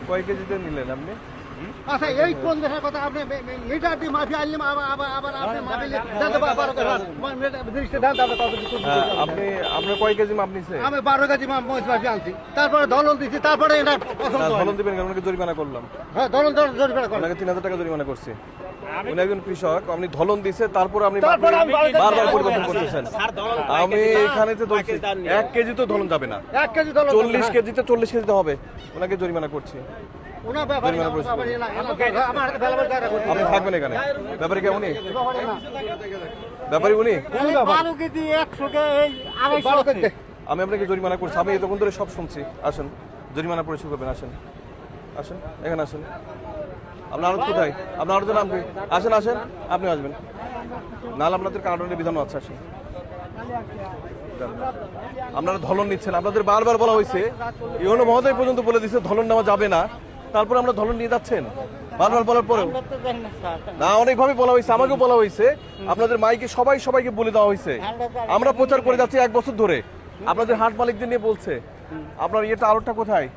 কয় কেজিতে নিলেন আপনি? আচ্ছা এই কোন দেশের কথা আপনি মিটার দিয়ে মাফি আনলাম আবার আপনি মাফি দেন তো 12 কেজি জিনিসটা দেন তারপর কত কিছু আপনি কয় কেজি মাপ নিছে? আমি 12 কেজি মাফি আনছি, তারপরে দলন দিছি, তারপরে এটা পছন্দ হয়। ধলন দিবেন কারণ জরিমানা করলাম। হ্যাঁ দলন জরিমানা করলাম। আপনাকে 3000 টাকা জরিমানা করছি। উনি একজন কৃষক, আপনি ধলন দিছে তারপর আপনি তারপরে আমি বারবার পরিবর্তন করতেছেন। আমি এখানে তো ধরছি 1 কেজি তো ধলন যাবে না, 1 কেজি দলন 40 কেজিতে 40 কেজিতে হবে। ওনাকে জরিমানা করছি। ওনা ব্যাপারে আমার বেলাবার জায়গা করতে আপনি থাকবেন এখানে। ব্যাপারী কে উনি? ব্যাপারী উনি? 12 কেজি 100 কে এই 250 আমি আপনাকে জরিমানা করছি। আমি এতক্ষণ ধরে সব শুনছি। আসেন, জরিমানা পরিশোধ করবেন। আসেন, আসেন, এখানে আসেন। আপনার আড়ত কোথায়? আপনার আড়তের নাম কি? আসেন, আসেন, আপনি আসবেন। নাহলে আপনাদের কার্ডনের বিধান আছে। আসেন। আপনারা ধলন নিচ্ছেন, আপনাদের বারবার বলা হয়েছে, ইউনো মহোদয় পর্যন্ত বলে দিচ্ছে ধলন নেওয়া যাবে না, তারপর আমরা ধলন নিয়ে যাচ্ছেন বারবার বলার পরেও। না, অনেকভাবে বলা হয়েছে, আমাকেও বলা হয়েছে, আপনাদের মাইকে সবাইকে বলে দেওয়া হয়েছে। আমরা প্রচার করে যাচ্ছি 1 বছর ধরে, আপনাদের হাট মালিকদের নিয়ে বলছে। আপনার ইয়েটা আরোটা কোথায়?